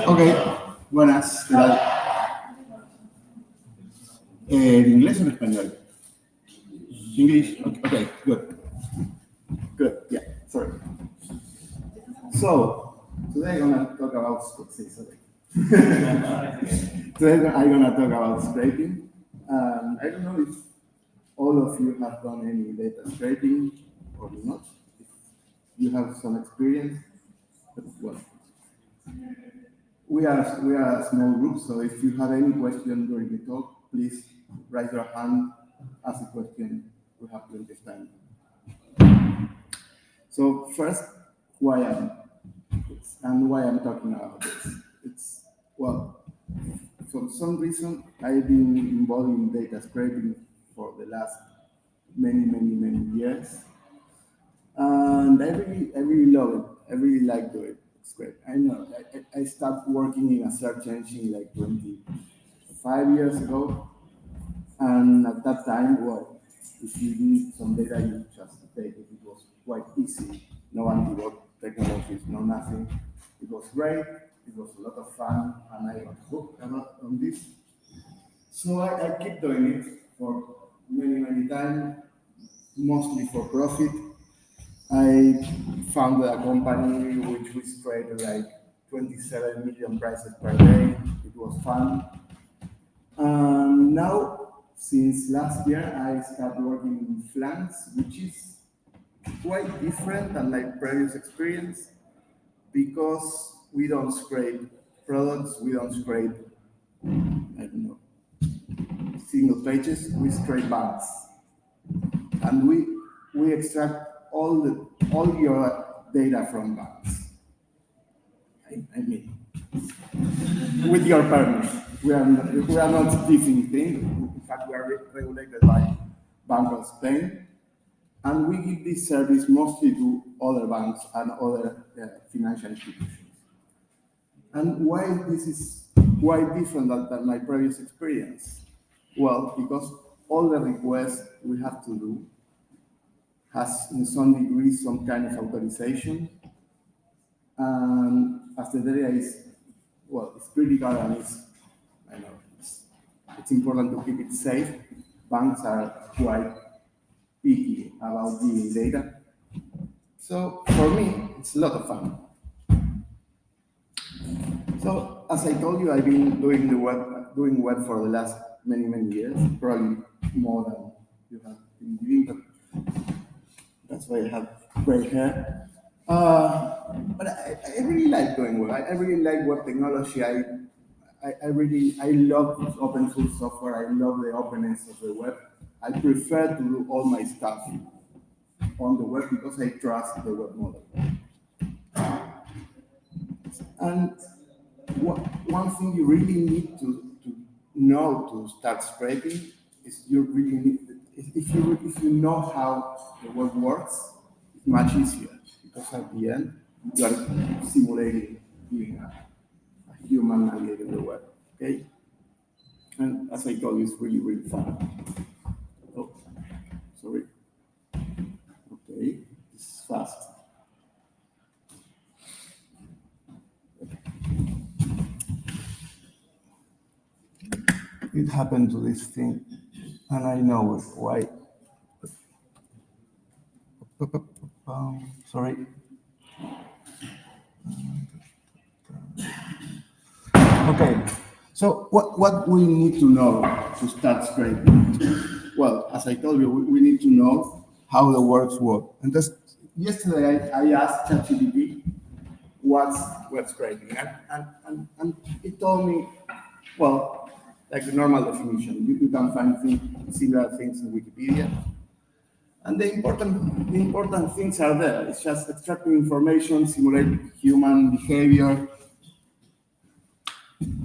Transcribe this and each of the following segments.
Ok, buenas. ¿Qué tal? ¿En inglés o en español? English? Okay, good. Good, yeah, sorry. So, today I'm going to talk about Today I'm going to talk about scraping. I don't know if all of you have done any data scraping or not. If you have some experience, but well, we are a small group, so if you have any question during the talk, please raise your hand, ask a question. We have plenty of time. So first, who I am and why I'm talking about this. It's, well, for some reason, I've been involved in data scraping for the last many years. And I really love it. I really like doing scrape. I know, I started working in a search engine like 25 years ago. And at that time, well, if you need some data, you just take it. It was quite easy. No anti-bot technologies, no nothing. It was great. It was a lot of fun, and I got hooked a lot on this. So I keep doing it for many times, mostly for profit. I founded a company which we traded like 27 million prices per day. It was fun. Now, since last year, I started working in Flanks, which is quite different than my previous experience because we don't scrape products, we don't scrape, I don't know, single pages, we scrape banks. And we extract all your data from banks. I mean, with your permission. We are not thieving things. In fact, we are regulated by Bank of Spain. And we give this service mostly to other banks and other financial institutions. And why this is quite different than my previous experience? Well, because all the requests we have to do has in some degree some kind of authorization. And as the data is, well, it's critical and it's important to keep it safe. Banks are quite picky about giving data. So for me, it's a lot of fun. So as I told you, I've been doing web for the last many years, probably more than you have been doing, but that's why I have gray hair. But I really like doing web. I really like web technology. I love open source software. I love the openness of the web. I prefer to do all my stuff on the web because I trust the web model. And one thing you really need to know to start scraping is you really need, if you know how the web works, it's much easier because at the end you are simulating doing a human navigating the web. Okay, and as I told you, it's really fun. Oh, sorry. Okay, this is fast. It happened to this thing, and I know why. Sorry. Okay, so what we need to know to start scraping? Well, as I told you, we need to know how the works work. And just yesterday I asked ChatGPT what's web scraping, and it told me, well, like the normal definition. You can find similar things in Wikipedia. And the important things are there. It's just extracting information, simulate human behavior,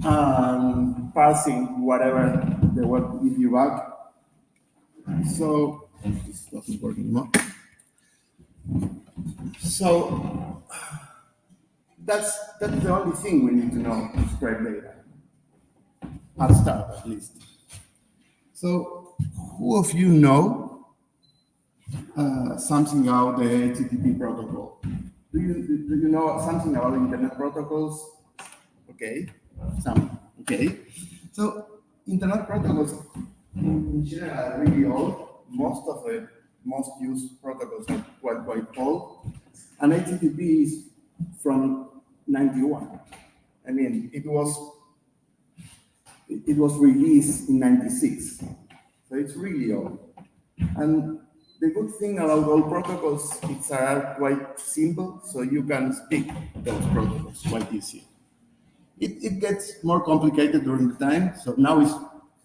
parsing whatever the web gives you back. So this doesn't work anymore. So that's the only thing we need to know to scrape data. At start, at least. So who of you know something about the HTTP protocol? do you know something about internet protocols? Okay, some. Okay, so internet protocols in general are really old. Most of the most used protocols are quite old, and HTTP is from 91. I mean, it was released in 96, so it's really old. And the good thing about all protocols, it's are quite simple, so you can speak those protocols quite easy. It gets more complicated during the time, so now it's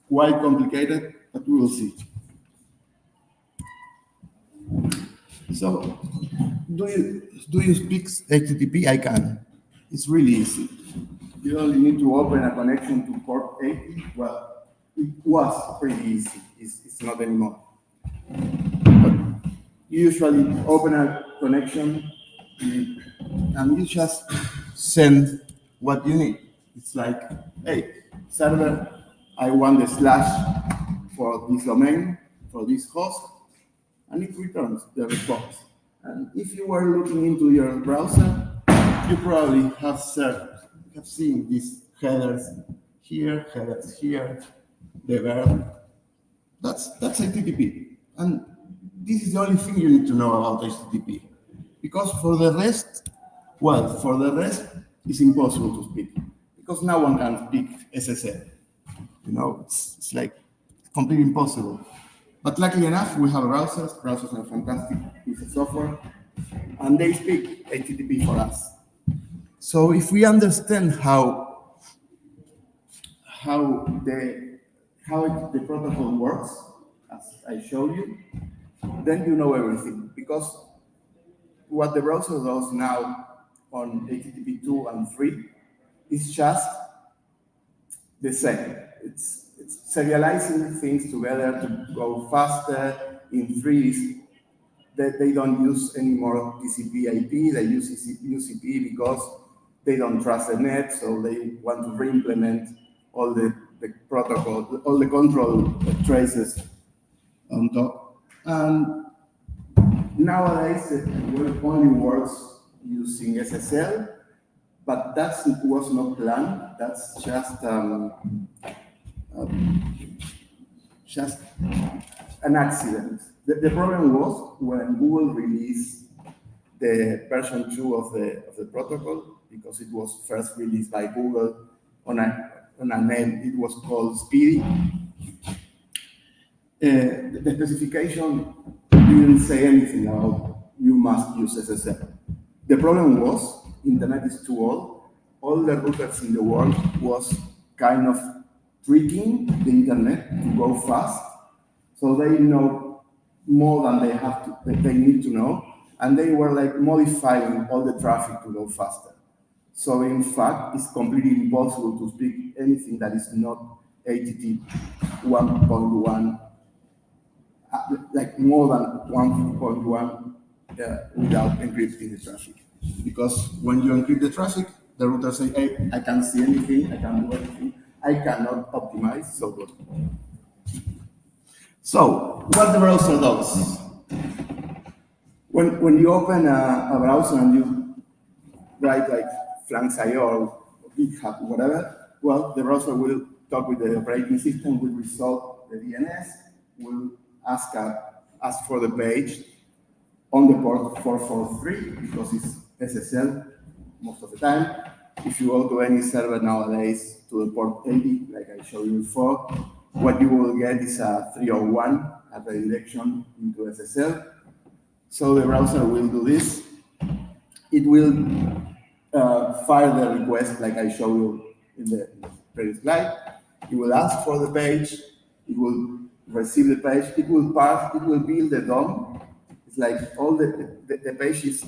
quite complicated, but we will see. So, do you speak HTTP? I can. It's really easy. You only need to open a connection to port 80. Well, it was pretty easy. It's not anymore. But you usually open a connection and you just send what you need. It's like, hey, server, I want the slash for this domain, for this host, and it returns the response. And if you were looking into your browser, you probably have servers. You have seen these headers here, the verb. That's HTTP. And this is the only thing you need to know about HTTP. Because for the rest, it's impossible to speak. Because no one can speak SSL. You know, it's like completely impossible. But luckily enough, we have browsers. Browsers are fantastic piece of software, and they speak HTTP for us. So if we understand how the protocol works, as I showed you, then you know everything. Because what the browser does now on HTTP 2 and 3 is just the same. It's serializing things together to go faster in threes. That they don't use any more TCP/IP. They use UCP because they don't trust the net, so they want to re-implement all the protocol, all the control traces on top. And nowadays, it only works using SSL, but that was not planned. That's just an accident. The problem was when Google released the version 2 of the protocol, because it was first released by Google on a name, it was called Speedy. The specification didn't say anything about you must use SSL. The problem was internet is too old. All the routers in the world was kind of tricking the internet to go fast, so they know more than they need to know, and they were like modifying all the traffic to go faster. So in fact, it's completely impossible to speak anything that is not HTTP 1.1, like more than 1.1 without encrypting the traffic. Because when you encrypt the traffic, the router says, hey, I can't see anything, I can't do anything, I cannot optimize, so good. So, what the browser does? When you open a browser and you write like Flanks.io or GitHub, whatever, well, the browser will talk with the operating system, will resolve the DNS, will ask for the page on the port 443 because it's SSL most of the time. If you go to any server nowadays to the port 80, like I showed you before, what you will get is a 301, a redirection into SSL. So the browser will do this. It will fire the request like I showed you in the previous slide. It will ask for the page. It will receive the page. It will parse. It will build the DOM. It's like all the page is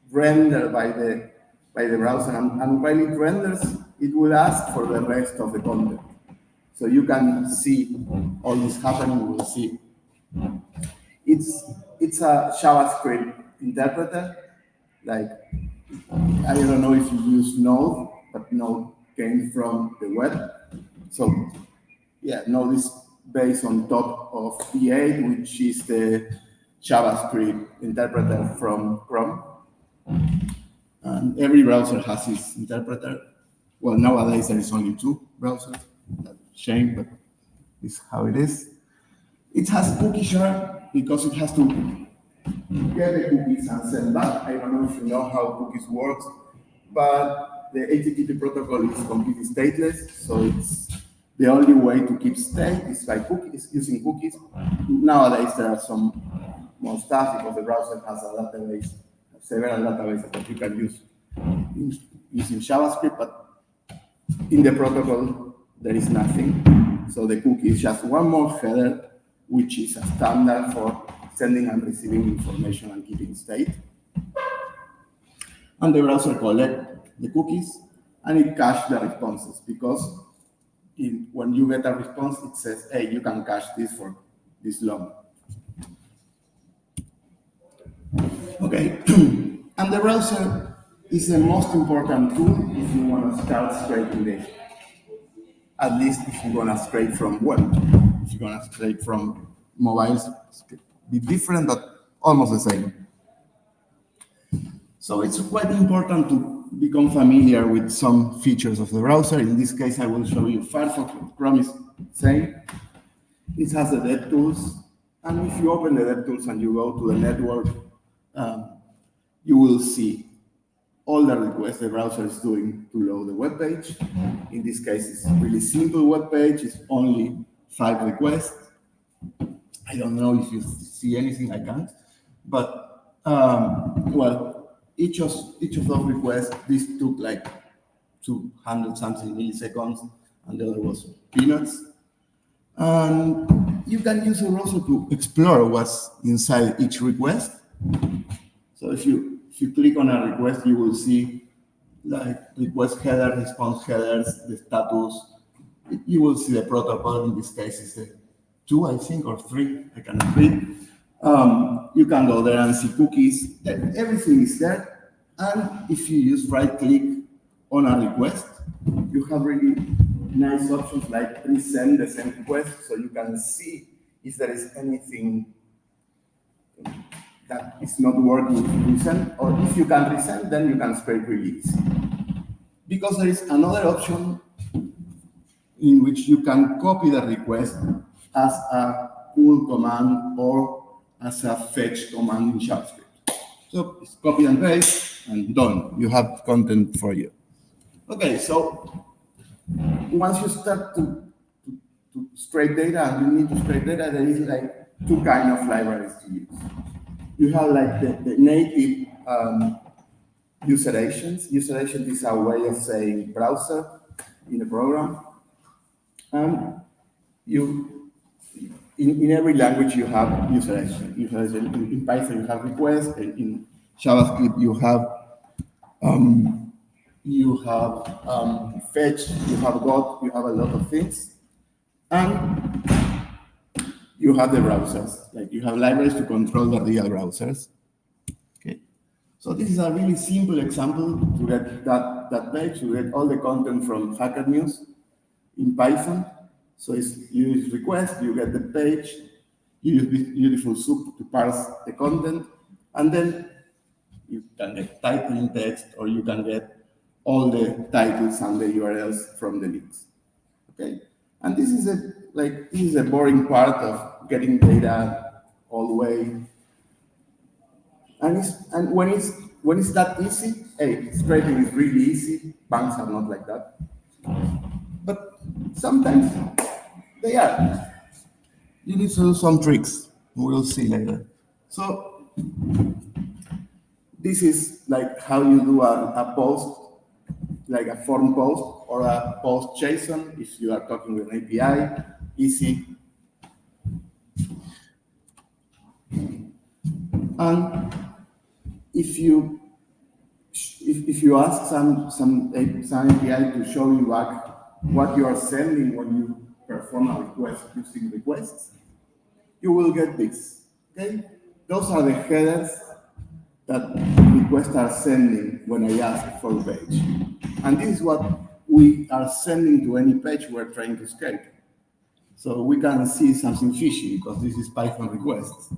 rendered by the browser, and while it renders, it will ask for the rest of the content. So you can see all this happening. You will see. It's a JavaScript interpreter. Like, I don't know if you use Node, but Node came from the web. So yeah, Node is based on top of V8, which is the JavaScript interpreter from Chrome. And every browser has its interpreter. Well, nowadays there is only 2 browsers. That's a shame, but it's how it is. It has cookie share because it has to get the cookies and send back. I don't know if you know how cookies works, but the HTTP protocol is completely stateless, so it's the only way to keep state is by cookies, using cookies. Nowadays there are some more stuff because the browser has a database, several databases that you can use using JavaScript, but in the protocol there is nothing. So the cookie is just one more header, which is a standard for sending and receiving information and keeping state. And the browser collects the cookies and it caches the responses because when you get a response, it says, hey, you can cache this for this long. Okay, and the browser is the most important tool if you want to start scraping data. At least if you're going to scrape from web. If you're going to scrape from mobiles, it's be different, but almost the same. So it's quite important to become familiar with some features of the browser. In this case, I will show you Firefox, but Chrome is same. It has the DevTools, and if you open the DevTools and you go to the network, you will see all the requests the browser is doing to load the web page. In this case, it's a really simple web page. It's only 5 requests. I don't know if you see anything, I can't. But, well, each of those requests, this took like 200 something milliseconds, and the other was peanuts. And you can use the browser to explore what's inside each request. So if you click on a request, you will see like request header, response headers, the status. You will see the protocol. In this case, it's 2, I think, or 3. I cannot read. You can go there and see cookies. Everything is there. And if you use right-click on a request, you have really nice options like resend the same request, so you can see if there is anything that is not working with resend, or if you can resend, then you can scrape really easy. Because there is another option in which you can copy the request as a pull command or as a fetch command in JavaScript. So it's copy and paste and done. You have content for you. Okay, so once you start to scrape data and you need to scrape data, there is like 2 kinds of libraries to use. You have like the native user agents. User agent is a way of saying browser in a program. And in every language you have user agent. In Python you have request. In JavaScript you have fetch. You have got. You have a lot of things. And you have the browsers, like you have libraries to control the real browsers. Okay, so this is a really simple example to get that page. You get all the content from Hacker News in Python. So you use request, you get the page, you use this beautiful soup to parse the content, and then you can get title in text, or you can get all the titles and the URLs from the links. Okay, and this is a boring part of getting data all the way. And when it's that easy, hey, scraping is really easy. Banks are not like that, but sometimes they are. You need to do some tricks. We'll see later. So this is like how you do a post, like a form post or a post JSON if you are talking with an API. Easy. And if you ask some API to show you back what you are sending when you perform a request using requests, you will get this. Okay, those are the headers that requests are sending when I ask for a page, and this is what we are sending to any page we're trying to scrape. So we can see something fishy because this is Python requests.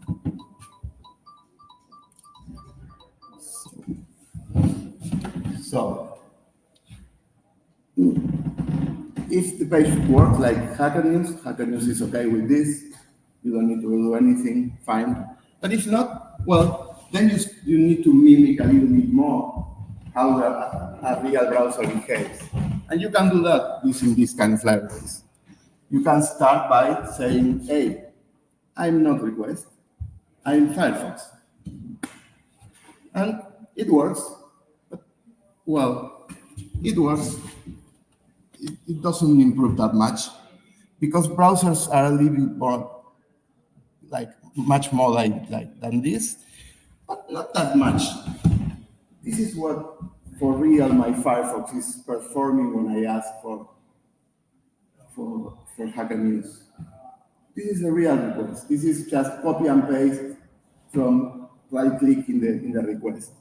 So if the page works like Hacker News is okay with this. You don't need to do anything, fine. But if not, well, then you need to mimic a little bit more how a real browser behaves. And you can do that using these kind of libraries. You can start by saying, hey, I'm not request, I'm Firefox. And it works, but, well, it works. It doesn't improve that much because browsers are a little bit more, much more like than this, but not that much. This is what, for real, my Firefox is performing when I ask for Hacker News. This is a real request. This is just copy and paste from right click in the request.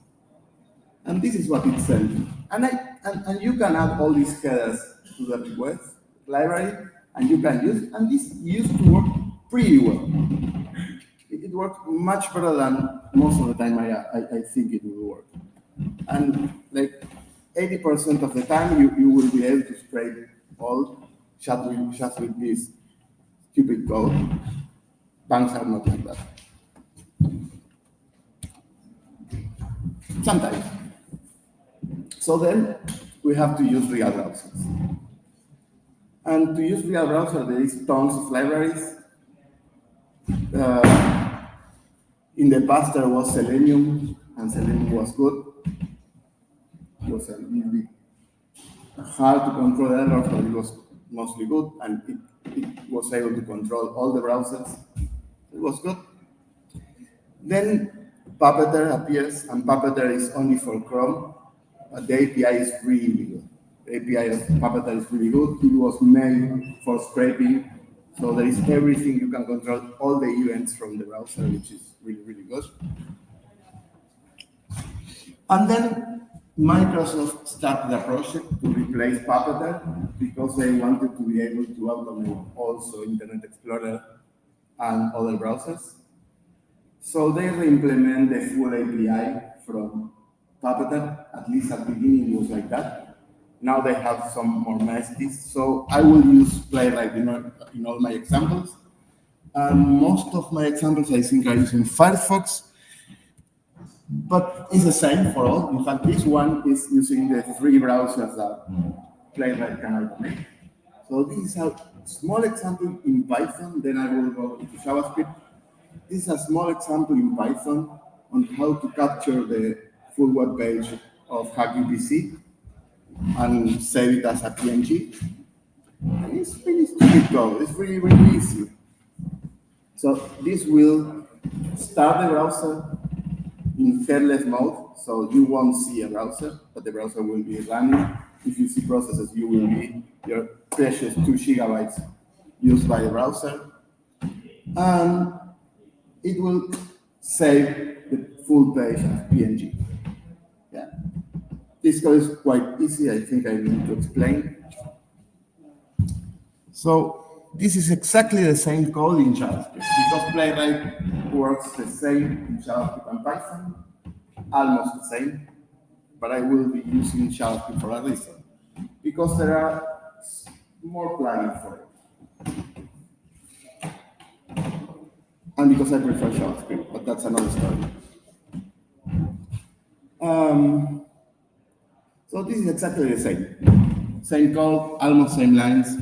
And this is what it's sending. And you can add all these headers to the request library, and you can use, and this used to work pretty well. It works much better than most of the time I think it will work. And like 80% of the time, you will be able to scrape all just with this stupid code. Banks are not like that. Sometimes. So then we have to use real browsers. And to use real browser, there is tons of libraries. In the past, there was Selenium, and Selenium was good. It was a little bit hard to control errors, but it was mostly good, and it was able to control all the browsers. It was good. Then Puppeteer appears, and Puppeteer is only for Chrome, but the API is really good. The API of Puppeteer is really good. It was made for scraping, so there is everything. You can control all the events from the browser, which is really, really good. And then Microsoft started a project to replace Puppeteer because they wanted to be able to automate also Internet Explorer and other browsers. So they re-implement the full API from Puppeteer. At least at the beginning it was like that. Now they have some more niceties. So I will use Playwright in all my examples. And most of my examples I think are using Firefox, but it's the same for all. In fact, this one is using the three browsers that Playwright can automate. So this is a small example in Python, then I will go into JavaScript. This is a small example in Python on how to capture the full web page of HackUPC and save it as a PNG. And it's really stupid code. It's really, really easy. So this will start the browser in headless mode, so you won't see a browser, but the browser will be running. If you see processes, you will be your precious 2 gigabytes used by the browser. And it will save the full page as PNG. Yeah. This code is quite easy. I think I need to explain. So this is exactly the same code in JavaScript because Playwright works the same in JavaScript and Python, almost the same, but I will be using JavaScript for a reason, because there are more plugins for it. And because I prefer JavaScript, but that's another story. So this is exactly the same. Same code, almost same lines.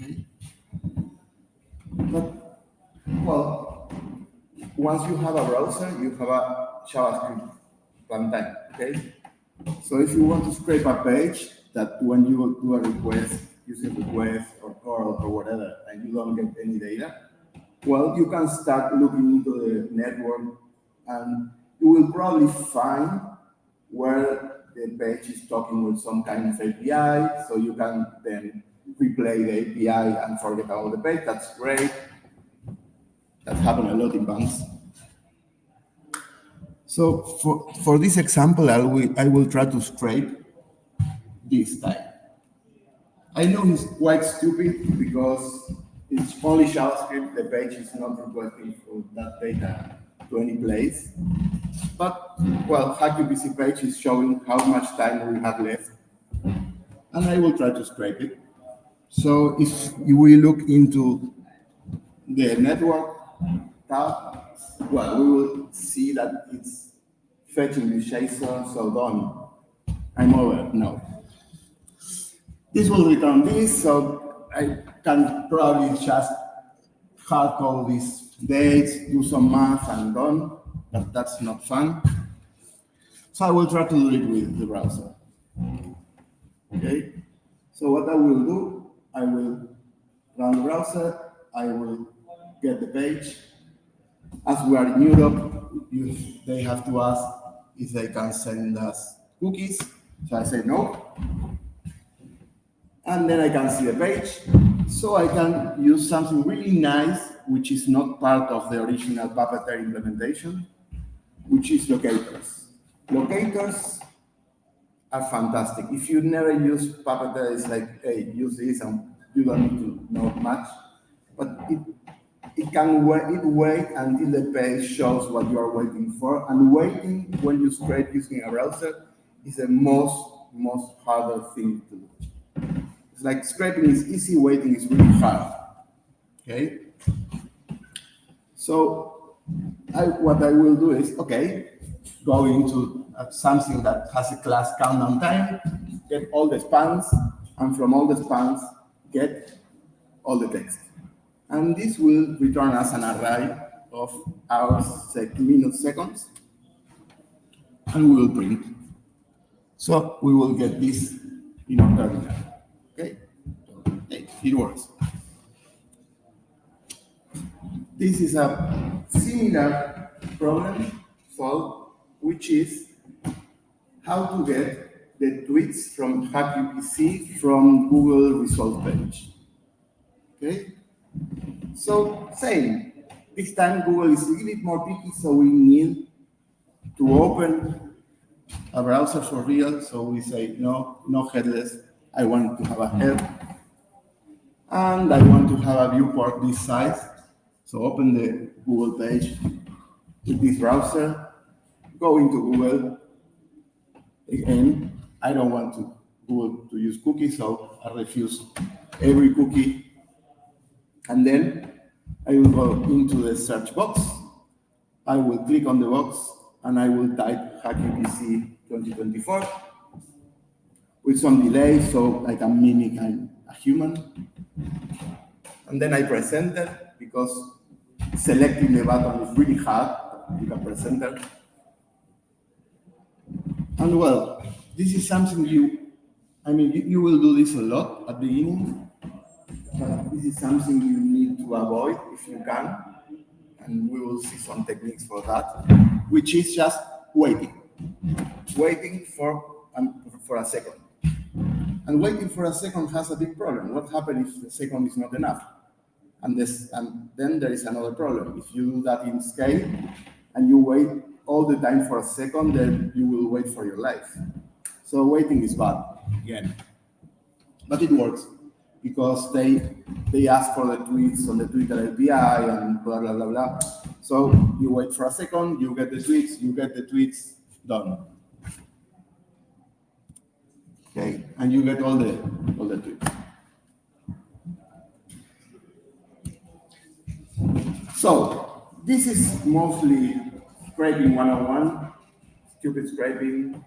Okay. But, well, once you have a browser, you have a JavaScript runtime, okay? So if you want to scrape a page that when you do a request, using request or curl or whatever, and you don't get any data, well, you can start looking into the network and you will probably find where the page is talking with some kind of API, so you can then replay the API and forget about the page. That's great. That happens a lot in banks. So for this example, I will try to scrape this type. I know it's quite stupid because it's only JavaScript. The page is not requesting for that data to any place. But, well, HackUPC page is showing how much time we have left. And I will try to scrape it. So if we look into the network tab, well, we will see that it's fetching the JSON, so done. I'm over now. This will return this, so I can probably just hard code these dates, do some math, and done, but that's not fun. So I will try to do it with the browser. Okay, so what I will do, I will run the browser, I will get the page. As we are in Europe, they have to ask if they can send us cookies. So I say no. And then I can see the page. So I can use something really nice, which is not part of the original Puppeteer implementation, which is locators. Locators are fantastic. If you never use Puppeteer, it's like, hey, use this and you don't need to know much. But it can wait until the page shows what you are waiting for. And waiting when you scrape using a browser is the most harder thing to do. It's like scraping is easy, waiting is really hard. Okay? So what I will do is, okay, go into something that has a class countdown time, get all the spans, and from all the spans, get all the text. And this will return us an array of hours, minutes, seconds, and we will print. So we will get this in our terminal. Okay? It works. This is a similar problem solved, which is how to get the tweets from HackUPC from Google result page. Okay? So same. This time Google is a little bit more picky, so we need to open a browser for real. So we say no headless. I want to have a head. And I want to have a viewport this size. So open the Google page with this browser, go into Google. Again, I don't want Google to use cookies, so I refuse every cookie. And then I will go into the search box. I will click on the box and I will type HackUPC 2024 with some delay so I can mimic a human. And then I press enter because selecting the button is really hard. You can press enter. And well, this is something you will do this a lot at the beginning. This is something you need to avoid if you can. And we will see some techniques for that, which is just waiting. Waiting for a second. And waiting for a second has a big problem. What happens if the second is not enough? And then there is another problem. If you do that in scale and you wait all the time for a second, then you will wait for your life. So waiting is bad, again. But it works because they ask for the tweets on the Twitter API and blah, blah, blah, blah. So you wait for a second, you get the tweets, done. Okay, and you get all the tweets. So this is mostly scraping 101, stupid scraping,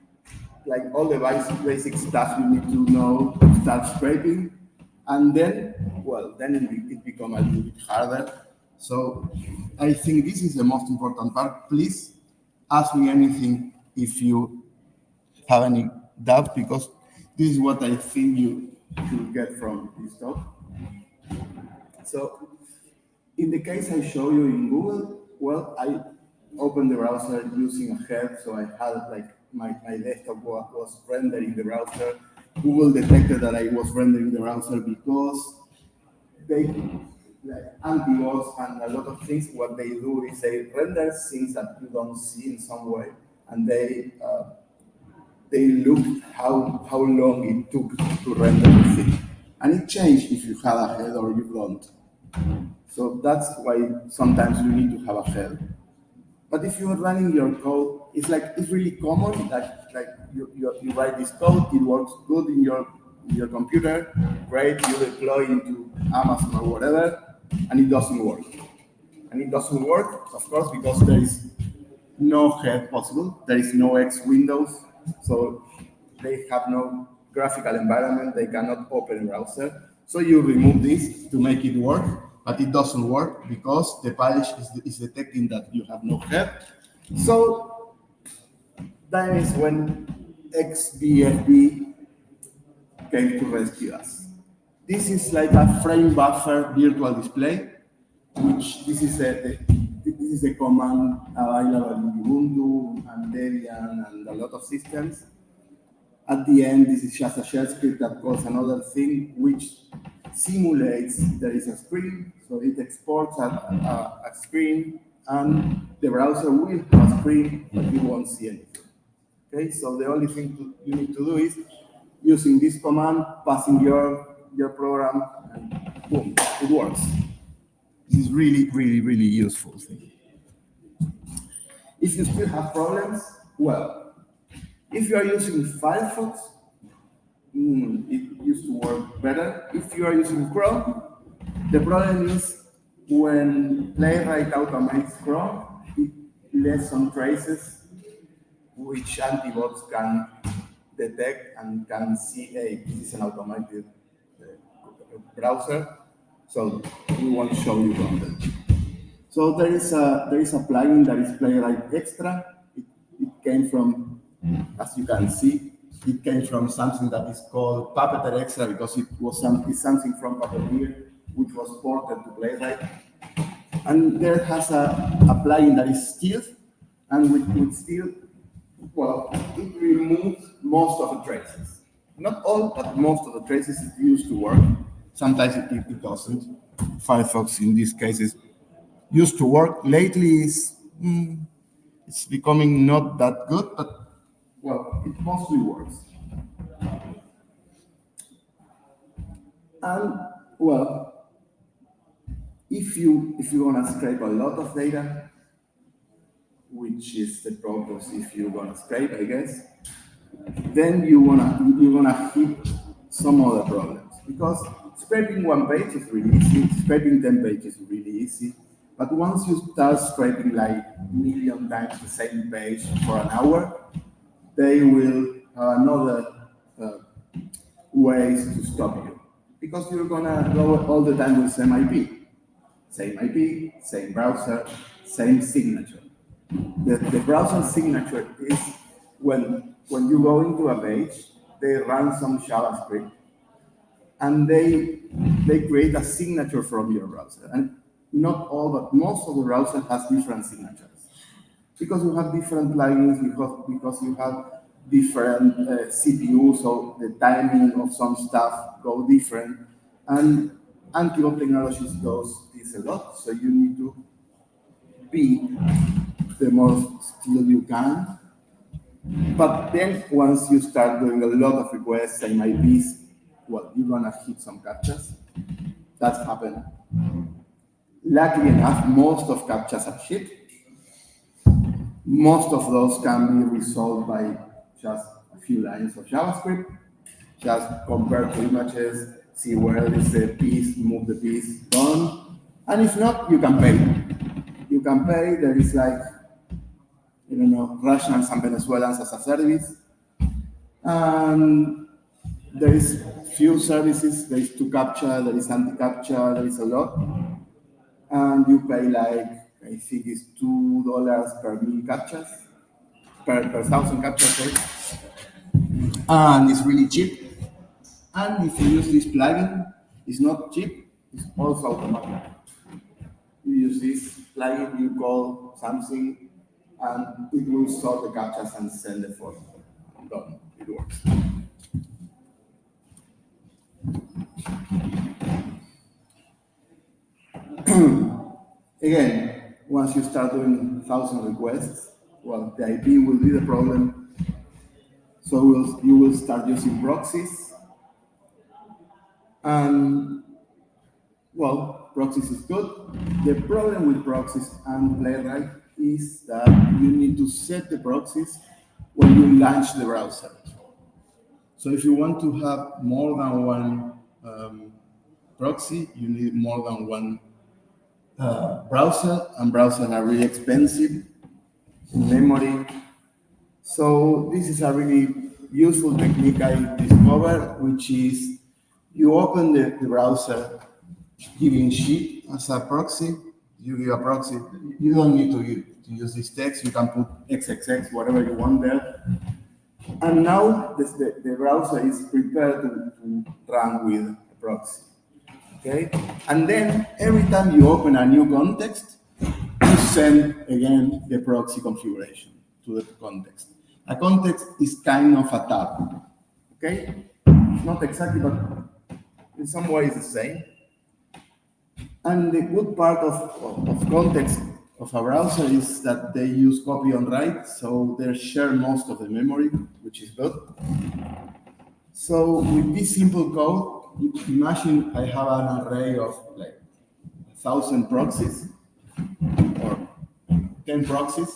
like all the basic stuff you need to know to start scraping. And then it becomes a little bit harder. So I think this is the most important part. Please ask me anything if you have any doubt, because this is what I think you should get from this talk. So in the case I show you in Google, well, I opened the browser using a head, so I had like my desktop was rendering the browser. Google detected that I was rendering the browser because they, like anti-bots and a lot of things, what they do is they render things that you don't see in some way, and they look how long it took to render the thing. And it changed if you have a head or you don't. So that's why sometimes you need to have a head. But if you are running your code it's really common that like you write this code, it works good in your computer, great, you deploy into Amazon or whatever, and it doesn't work. And it doesn't work, of course, because there is no head possible. There is no X Windows, so they have no graphical environment. They cannot open a browser. So you remove this to make it work, but it doesn't work because the polish is detecting that you have no head. So that is when XBFD came to rescue us. This is like a frame buffer virtual display, which this is a command available in Ubuntu and Debian and a lot of systems. At the end, this is just a shell script that calls another thing which simulates there is a screen, so it exports a screen, and the browser will have a screen, but you won't see anything. Okay, so the only thing you need to do is using this command, passing your program, and boom, it works. This is really, really, really useful thing. If you still have problems, well, if you are using Firefox, it used to work better. If you are using Chrome, the problem is when Playwright automates Chrome, it lets some traces which antibots can detect and can see, hey, this is an automated browser, so we won't show you content. So there is a plugin that is Playwright Extra. It came from, as you can see, it came from something that is called Puppeteer Extra because it's something from Puppeteer, which was ported to Playwright. And there has a plugin that is Stealth, and with Stealth, well, it removes most of the traces. Not all, but most of the traces it used to work. Sometimes it doesn't. Firefox, in this case, is used to work. Lately, it's becoming not that good, but well, it mostly works. And well, if you wanna scrape a lot of data, which is the purpose if you're gonna scrape, I guess, then you're gonna hit some other problems because scraping one page is really easy, scraping 10 pages is really easy. But once you start scraping like a million times the same page for an hour, they will have another ways to stop you. Because you're gonna go all the time with same IP. Same IP, same browser, same signature. The browser signature is when you go into a page, they run some JavaScript and they create a signature from your browser. And not all, but most of the browser has different signatures. Because you have different plugins, because you have different CPUs, so the timing of some stuff go different. And anti-bot technologies does this a lot, so you need to be the most still you can. But then once you start doing a lot of requests and IPs, well, you're gonna hit some captchas. That's happened. Luckily enough, most of captchas are shipped. Most of those can be resolved by just a few lines of JavaScript. Just compare two images, see where is the piece, move the piece, done. And if not, you can pay. You can pay. There is like, Russians and Venezuelans as a service. And there is few services. There is ToCaptcha, there is anti-captcha, there is a lot. And you pay like, I think it's $2 per million captchas, per thousand captchas, sorry. And it's really cheap. And if you use this plugin, it's not cheap, it's also automatic. You use this plugin, you call something, and it will sort the captchas and send the photo. Done. It works. Again, once you start doing 1,000 requests, well, the IP will be the problem. So you will start using proxies. And, well, proxies is good. The problem with proxies and Playwright is that you need to set the proxies when you launch the browser. So if you want to have more than one proxy, you need more than one browser, and browsers are really expensive in memory. So this is a really useful technique I discovered, which is you open the browser giving sheet as a proxy. You give a proxy. You don't need to use this text. You can put XXX, whatever you want there. And now the browser is prepared to run with a proxy. Okay? And then every time you open a new context, you send again the proxy configuration to the context. A context is kind of a tab. Okay? It's not exactly, but in some ways the same. And the good part of context of a browser is that they use copy on write, so they share most of the memory, which is good. So with this simple code, imagine I have an array of like 1,000 proxies or 10 proxies.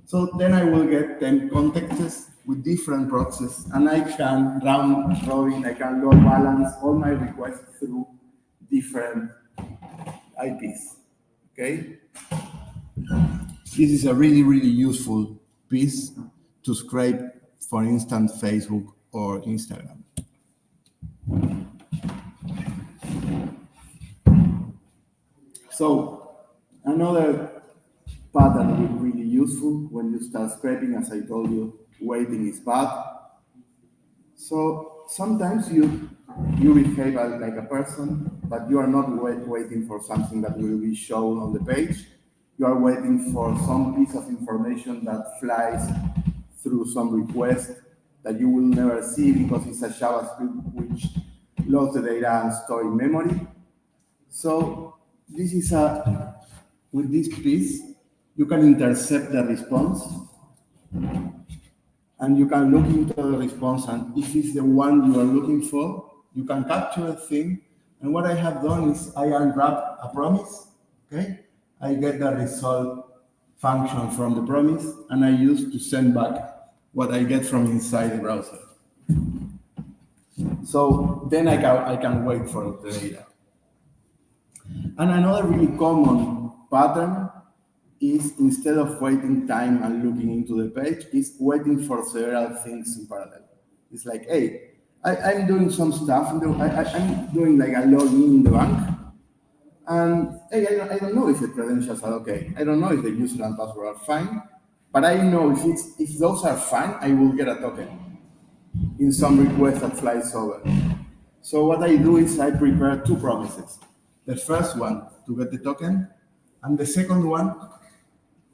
So then I will get 10 contexts with different proxies, and I can round robin, I can load balance all my requests through different IPs. Okay? This is a really, really useful piece to scrape, for instance, Facebook or Instagram. So another pattern will be really useful when you start scraping. As I told you, waiting is bad. So sometimes you behave like a person, but you are not waiting for something that will be shown on the page. You are waiting for some piece of information that flies through some request that you will never see because it's a JavaScript which loads the data and store in memory. So this is with this piece, you can intercept the response and you can look into the response, and if it's the one you are looking for, you can capture a thing. And what I have done is I unwrap a promise, okay? I get the result function from the promise, and I use to send back what I get from inside the browser. So then I can wait for the data. And another really common pattern is, instead of waiting time and looking into the page, is waiting for several things in parallel. It's like, hey, I'm doing some stuff, I'm doing like a login in the bank, and hey, I don't know if the credentials are okay. I don't know if the user and password are fine, but I know if those are fine, I will get a token in some request that flies over. So what I do is I prepare two promises. The first one to get the token, and the second one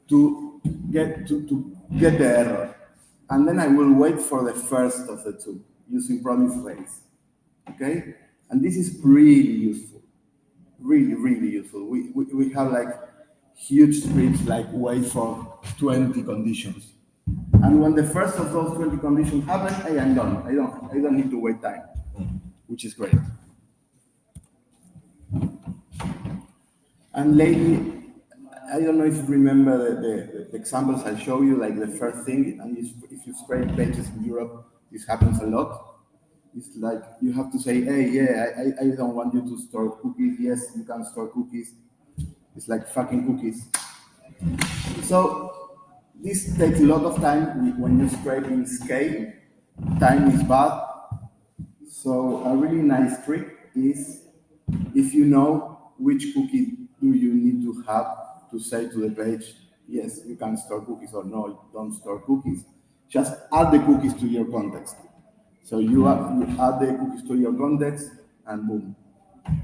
to get the error. And then I will wait for the first of the two using promise phrase. Okay? And this is really useful. Really, really useful. We have like huge scripts like wait for 20 conditions. And when the first of those 20 conditions happen, I am done. I don't need to wait time, which is great. And lately, I don't know if you remember the examples I show you, like the first thing, and if you scrape pages in Europe, this happens a lot. It's like you have to say, hey, yeah, I don't want you to store cookies. Yes, you can store cookies. It's like fucking cookies. So this takes a lot of time when you're scraping scale. Time is bad. So a really nice trick is, if you know which cookie do you need to have to say to the page, yes, you can store cookies, or no, don't store cookies. Just add the cookies to your context. So you add the cookies to your context, and boom.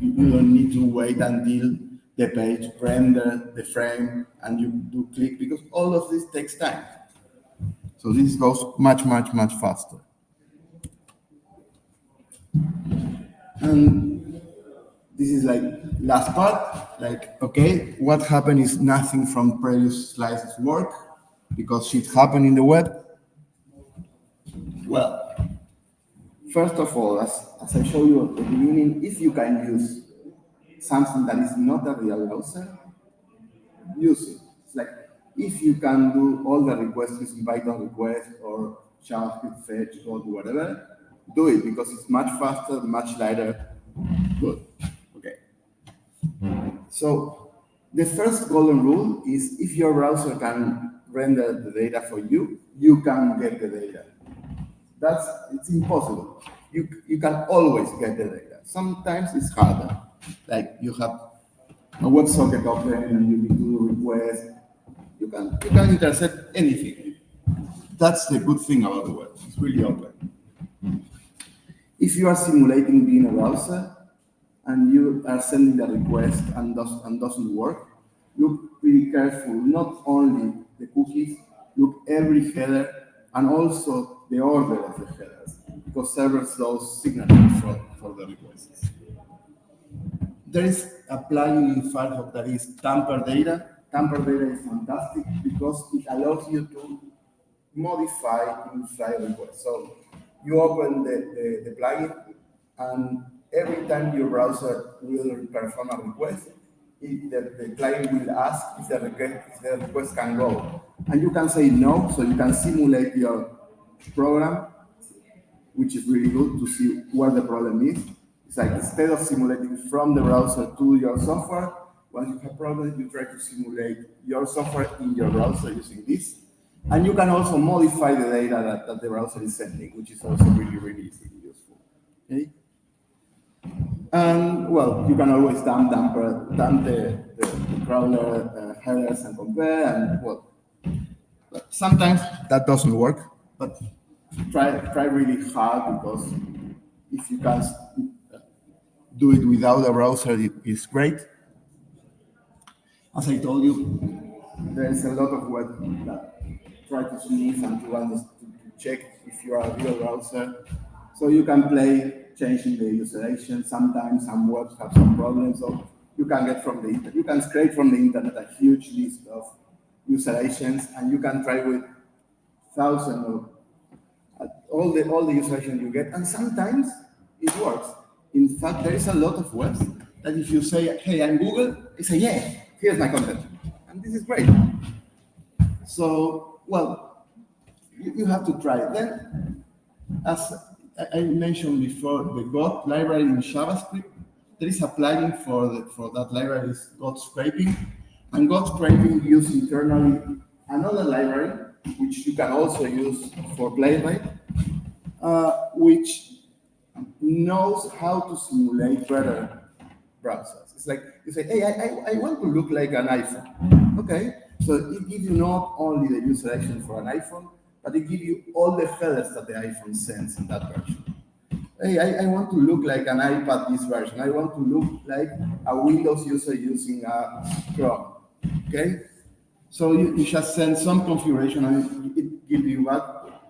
You don't need to wait until the page render the frame and you do click, because all of this takes time. So this goes much, much, much faster. And this is like last part, like, okay, what happened is nothing from previous slides work because shit happened in the web. Well, first of all, as I showed you at the beginning, if you can use something that is not a real browser, use it. It's like If you can do all the requests using Python request or JavaScript fetch or whatever, do it because it's much faster, much lighter. Good. Okay. So the first golden rule is if your browser can render the data for you, you can get the data. It's impossible. You can always get the data. Sometimes it's harder. Like you have a WebSocket open and you need to do requests. You can intercept anything. That's the good thing about the web. It's really open. If you are simulating being a browser and you are sending the request and doesn't work, look pretty careful. Not only the cookies, look every header and also the order of the headers because servers those signatures for the requests. There is a plugin in Firefox that is tamper data. Tamper data is fantastic because it allows you to modify inside requests. So you open the plugin, and every time your browser will perform a request, the client will ask if the request can go. And you can say no, so you can simulate your program, which is really good to see where the problem is. It's like instead of simulating from the browser to your software, once you have problems, you try to simulate your software in your browser using this. And you can also modify the data that the browser is sending, which is also really, really easy and useful. Okay? And well, you can always dump the crawler headers and compare, and well, but sometimes that doesn't work. But try really hard because if you can do it without a browser, it is great. As I told you, there is a lot of web that try to sniff and to check if you are a real browser. So you can play changing the user agent. Sometimes some webs have some problems, so you can get from the internet. You can scrape from the internet a huge list of user agents, and you can try with thousands of all the user agents you get, and sometimes it works. In fact, there is a lot of webs that if you say, "Hey, I'm Google," they say, "Yeah, here's my content," and this is great. So, well, you have to try it. Then, as I mentioned before, the God library in JavaScript, there is a plugin for that library is God scraping, and God scraping uses internally another library which you can also use for Playwright, which knows how to simulate better browsers. It's like you say, "Hey, I want to look like an iPhone." Okay, so it gives you not only the user action for an iPhone, but it gives you all the headers that the iPhone sends in that version. Hey, I want to look like an iPad this version. I want to look like a Windows user using a Chrome. Okay, so you just send some configuration and it gives you back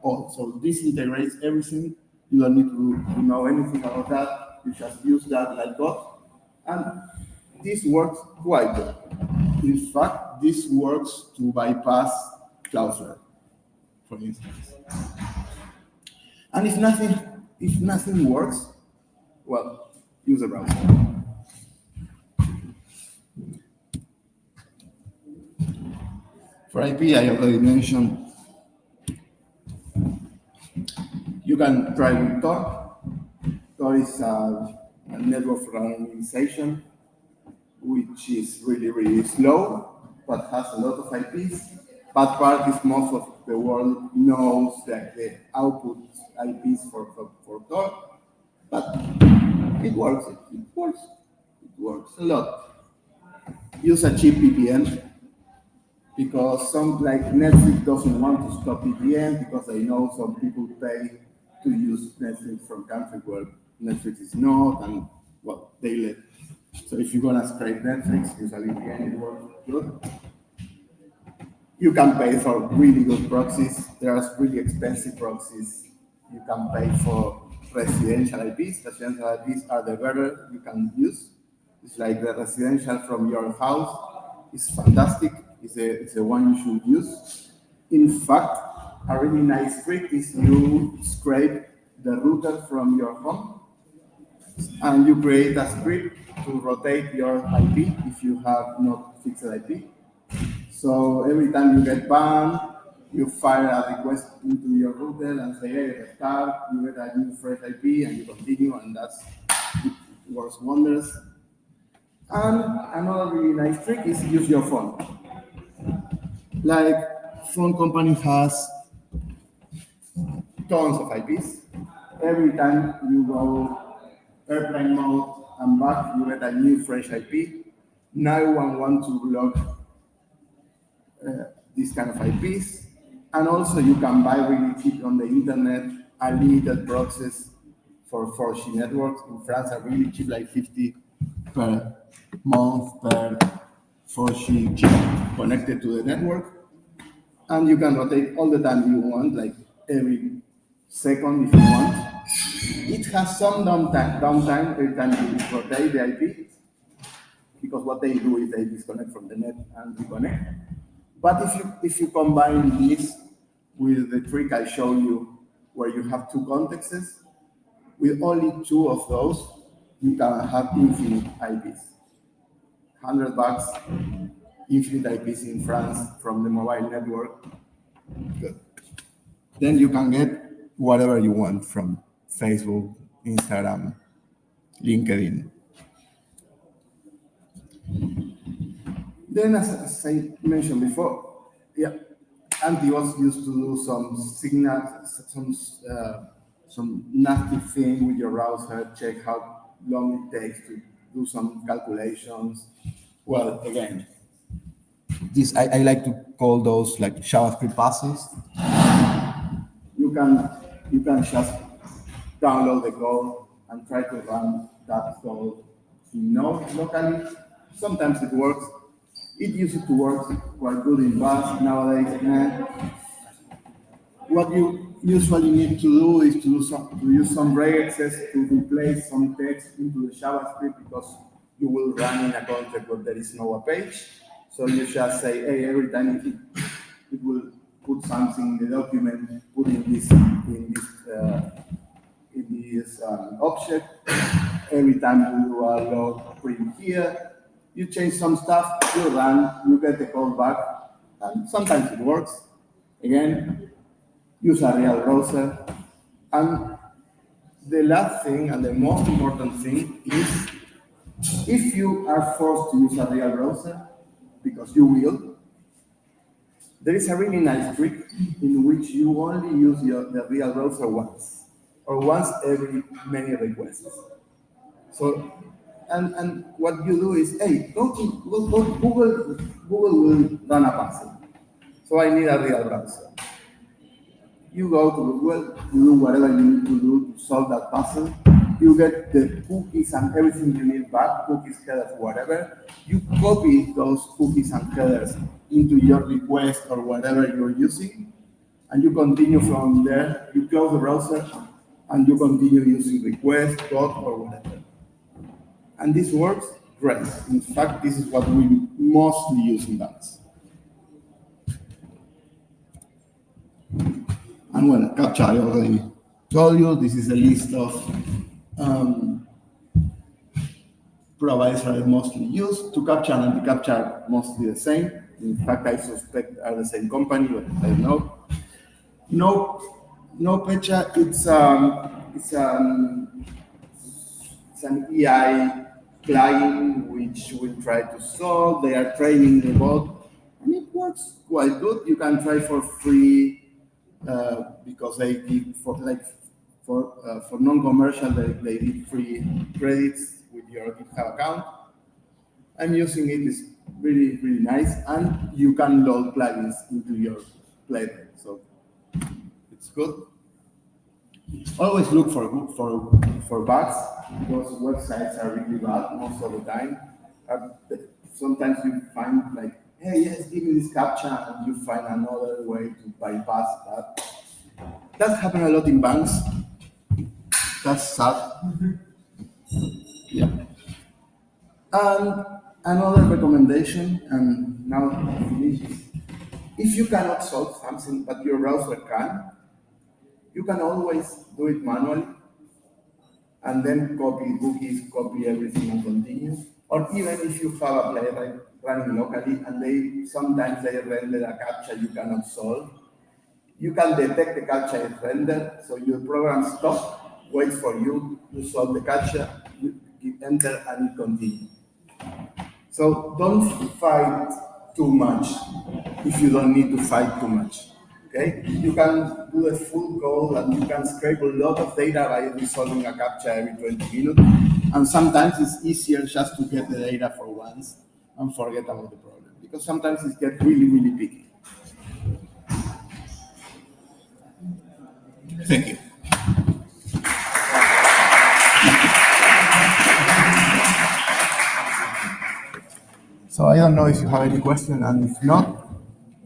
all. So this integrates everything. You don't need to know anything about that. You just use that like God. And this works quite well. In fact, this works to bypass Cloudflare, for instance. And if nothing works, well, use a browser. For IP, I already mentioned, you can try with Tor. Tor is a network randomization, which is really, really slow, but has a lot of IPs. Bad part is most of the world knows that the output IPs for Tor, but it works. It works. It works a lot. Use a cheap VPN because some like Netflix doesn't want to stop VPN because they know some people pay to use Netflix from country where Netflix is not, and well, they let. So if you're gonna scrape Netflix, use a VPN, it works good. You can pay for really good proxies. There are really expensive proxies. You can pay for residential IPs. Residential IPs are the better you can use. It's like the residential from your house. It's fantastic. It's the one you should use. In fact, a really nice trick is you scrape the router from your home and you create a script to rotate your IP if you have not fixed IP. So every time you get banned, you fire a request into your router and say, hey, restart, you get a new fresh IP and you continue, and that's it works wonders. And another really nice trick is use your phone. Like phone company has tons of IPs. Every time you go airplane mode and back, you get a new fresh IP. No one wants to block these kind of IPs. And also you can buy really cheap on the internet unlimited proxies for 4G networks. In France are really cheap, like 50 per month per 4G chip connected to the network. And you can rotate all the time you want, like every second if you want. It has some downtime every time you rotate the IP, because what they do is they disconnect from the net and reconnect. But if you combine this with the trick I show you, where you have two contexts, with only two of those, you can have infinite IPs. $100, infinite IPs in France from the mobile network. Good. Then you can get whatever you want from Facebook, Instagram, LinkedIn. Then, as I mentioned before, yeah, antibots used to do some signal, some nasty thing with your browser, check how long it takes to do some calculations. Well, again, this I like to call those like JavaScript passes. You can just download the code and try to run that code in Node locally. Sometimes it works. It used to work quite good in Bash. Nowadays, what you usually need to do is to use some regexes to replace some text into the JavaScript, because you will run in a context where there is no page. So you just say, hey, every time it will put something in the document, put in this object. Every time you log print here, you change some stuff, you run, you get the code back, and sometimes it works. Again, use a real browser. And the last thing and the most important thing is, if you are forced to use a real browser, because you will, there is a really nice trick in which you only use the real browser once, or once every many requests. So, and what you do is, hey, go to Google. Google will run a puzzle. So I need a real browser. You go to Google, you do whatever you need to do to solve that puzzle. You get the cookies and everything you need back, cookies, headers, whatever. You copy those cookies and headers into your request or whatever you're using, and you continue from there. You close the browser, and you continue using request, dot, or whatever. And this works great. In fact, this is what we mostly use in banks. And well, captcha, I already told you, this is a list of providers that I mostly use. To captcha and anti-captcha are mostly the same. In fact, I suspect are the same company, but I don't know. No Pecha, it's an EI plugin which will try to solve. They are training the bot, and it works quite good. You can try for free, because they give for non-commercial they give free credits with your GitHub account. I'm using it. It's really nice, and you can load plugins into your playground, so it's good. Always look for bugs, because websites are really bad most of the time. Sometimes you find like, hey, yes, give me this captcha, and you find another way to bypass that. That happens a lot in banks. That's sad. Yeah. And another recommendation, and now I finish. If you cannot solve something but your browser can, you can always do it manually, and then copy cookies, copy everything, and continue. Or even if you have a playwright, running locally, and sometimes they render a captcha you cannot solve. You can detect the captcha is rendered, so your program stops, waits for you to solve the captcha, you enter, and it continues. So don't fight too much if you don't need to fight too much. Okay? You can do a full code and you can scrape a lot of data by resolving a captcha every 20 minutes. And sometimes it's easier just to get the data for once and forget about the problem. Because sometimes it gets really, really picky. Thank you. So I don't know if you have any question, and if not,